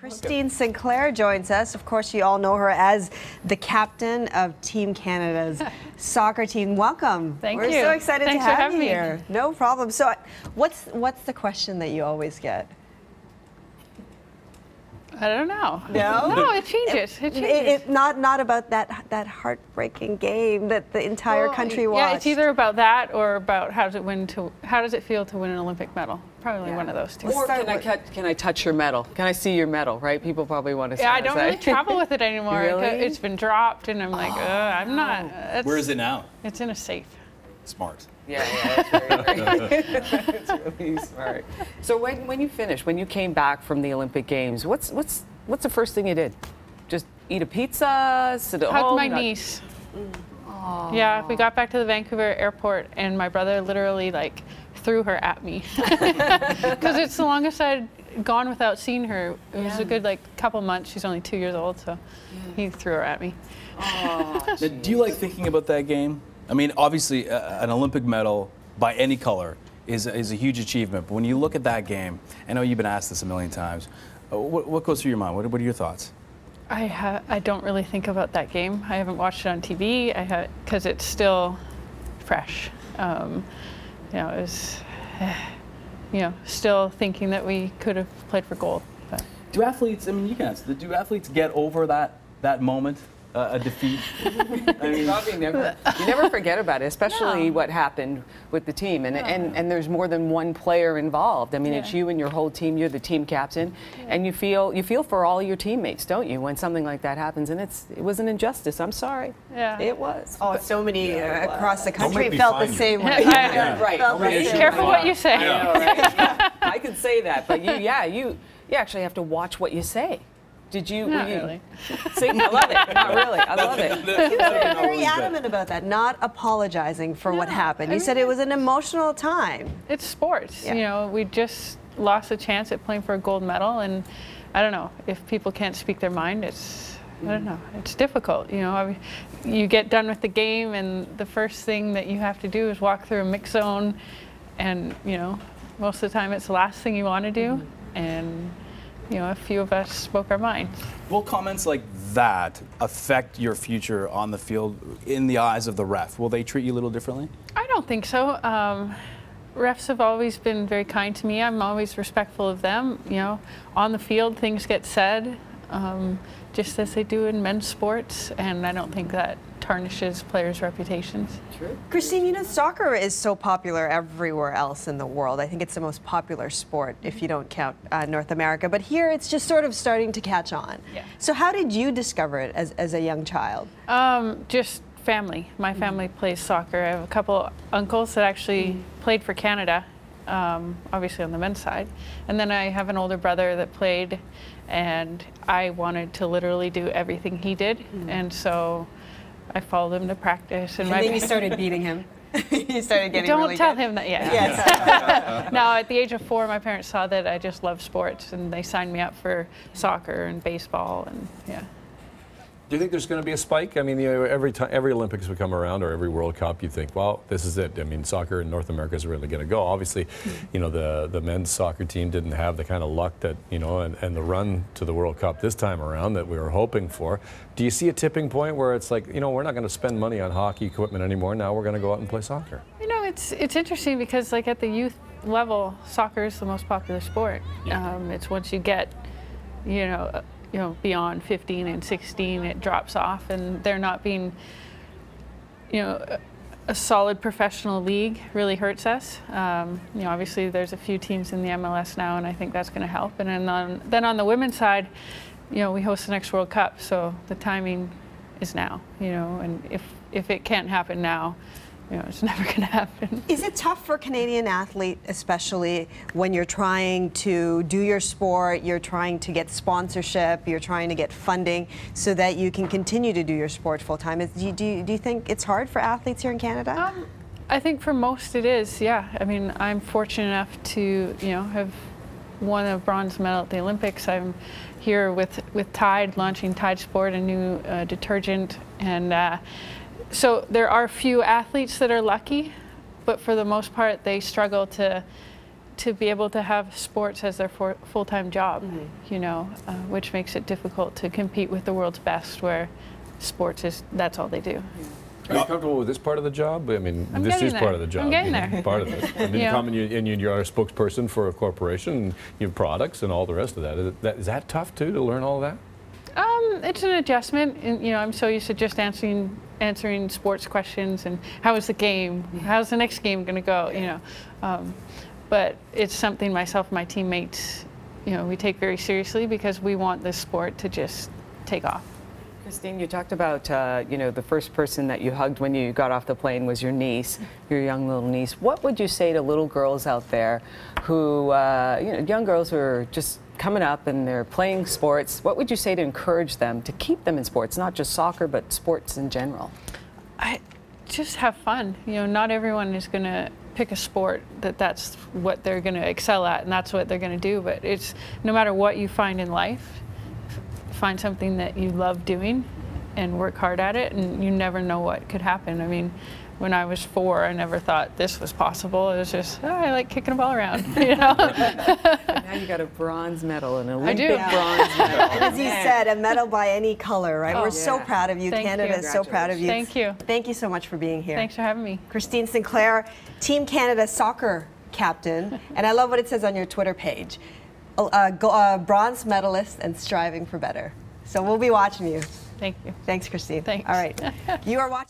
Christine Sinclair joins us. Of course, you all know her as the captain of Team Canada's soccer team. Welcome. Thank you. We're so excited Thanks to for have you having here. me. No problem. So, what's the question that you always get? I don't know. No? No, it changes. It changes. Not about that heartbreaking game that the entire country watched. Yeah, it's either about that or about how does it feel to win an Olympic medal? Probably one of those two. Or can I touch your medal? Can I see your medal? Right? People probably want to see. Yeah, I don't really travel with it anymore. Really? It's been dropped, and I'm like, I'm not. Where is it now? It's in a safe. Smart. Yeah, that's very that's really smart. So when you finished, when you came back from the Olympic Games, what's the first thing you did? Just eat a pizza, sit at home? Hugged my niece. Aww. Yeah, we got back to the Vancouver airport, and my brother literally threw her at me because it's the longest I'd gone without seeing her. It was a good couple months. She's only 2 years old, so he threw her at me. Now, do you like thinking about that game? I mean, obviously, an Olympic medal by any color is a huge achievement. But when you look at that game, I know you've been asked this a million times. What goes through your mind? What are your thoughts? I don't really think about that game. I haven't watched it on TV because it's still fresh. It was, still thinking that we could have played for gold. But. Do athletes? I mean, you can answer. Do athletes get over that moment? A defeat. I mean, you never forget about it, especially what happened with the team. And there's more than one player involved. I mean, it's you and your whole team. You're the team captain, and you feel for all your teammates, don't you, when something like that happens? And it was an injustice. I'm sorry. Yeah. It was. Oh, so many across the country felt the same way. Right. Careful what you say. I know, right? I could say that, but you actually have to watch what you say. Did you? Not really. See, I love it. Not really. I love it. You were very adamant about that, not apologizing for what happened. You said it was an emotional time. It's sports. Yeah. We just lost a chance at playing for a gold medal, and I don't know, if people can't speak their mind, I don't know, it's difficult. You get done with the game, and the first thing that you have to do is walk through a mix zone, and most of the time it's the last thing you want to do, and a few of us spoke our minds. Will comments like that affect your future on the field in the eyes of the ref? Will they treat you a little differently? I don't think so. Refs have always been very kind to me. I'm always respectful of them. On the field, things get said, just as they do in men's sports, and I don't think that tarnishes players' reputations. True. Christine, soccer is so popular everywhere else in the world. I think it's the most popular sport if you don't count North America. But here it's just sort of starting to catch on. Yeah. So how did you discover it as a young child? Just family. My family plays soccer. I have a couple uncles that actually played for Canada, obviously on the men's side. And then I have an older brother that played, and I wanted to literally do everything he did. And so I followed him to practice. And then you started beating him. You started getting Don't really tell good. him that yet. Yes. No, at the age of 4, my parents saw that I just loved sports, and they signed me up for soccer and baseball, and Do you think there's going to be a spike? I mean, every Olympics would come around, or every World Cup, you think, well, this is it. I mean, soccer in North America is really going to go. Obviously, the men's soccer team didn't have the kind of luck that, and the run to the World Cup this time around that we were hoping for. Do you see a tipping point where it's like, we're not going to spend money on hockey equipment anymore. Now we're going to go out and play soccer? It's interesting because at the youth level, soccer is the most popular sport. Yeah. It's once you get, beyond 15 and 16, it drops off, and there not being, a solid professional league really hurts us. Obviously there's a few teams in the MLS now, and I think that's going to help. And then on the women's side, we host the next World Cup, so the timing is now, and if it can't happen now, it's never going to happen. Is it tough for a Canadian athlete, especially when you're trying to do your sport, you're trying to get sponsorship, you're trying to get funding so that you can continue to do your sport full time? Do you think it's hard for athletes here in Canada? I think for most it is, yeah. I mean, I'm fortunate enough to, have won a bronze medal at the Olympics. I'm here with Tide, launching Tide Sport, a new detergent, and so there are few athletes that are lucky, but for the most part, they struggle to to be able to have sports as their full-time job, you know, which makes it difficult to compete with the world's best, where sports that's all they do. Are you comfortable with this part of the job? I mean, I'm this is getting part there. of the job. I'm getting there. Part of it. And then you come and you're a spokesperson for a corporation, and you have products and all the rest of that. Is that tough too, to learn all that? It's an adjustment. And, you know, I'm so used to just answering sports questions and how was the game? How's the next game going to go? You know, but it's something myself and my teammates, you know, we take very seriously, because we want this sport to just take off. Christine, you talked about, you know, the first person that you hugged when you got off the plane was your niece, your young little niece. What would you say to little girls out there who, you know, young girls who are just coming up and they're playing sports? What would you say to encourage them to keep them in sports, not just soccer, but sports in general? Just have fun. You know, not everyone is going to pick a sport that's what they're going to excel at and that's what they're going to do. But it's no matter what you find in life, find something that you love doing and work hard at it, and you never know what could happen. I mean, when I was 4, I never thought this was possible. It was just, oh, I like kicking a ball around, you know? Now you got a bronze medal, an Olympic bronze medal. And as you said, a medal by any color, right? Oh, We're so proud of you. Thank Canada you. is so proud of you. Thank you. Thank you so much for being here. Thanks for having me. Christine Sinclair, Team Canada soccer captain, and I love what it says on your Twitter page. Bronze medalist and striving for better. So we'll be watching you. Thank you. Thanks, Christine. Thanks. All right. You are watching.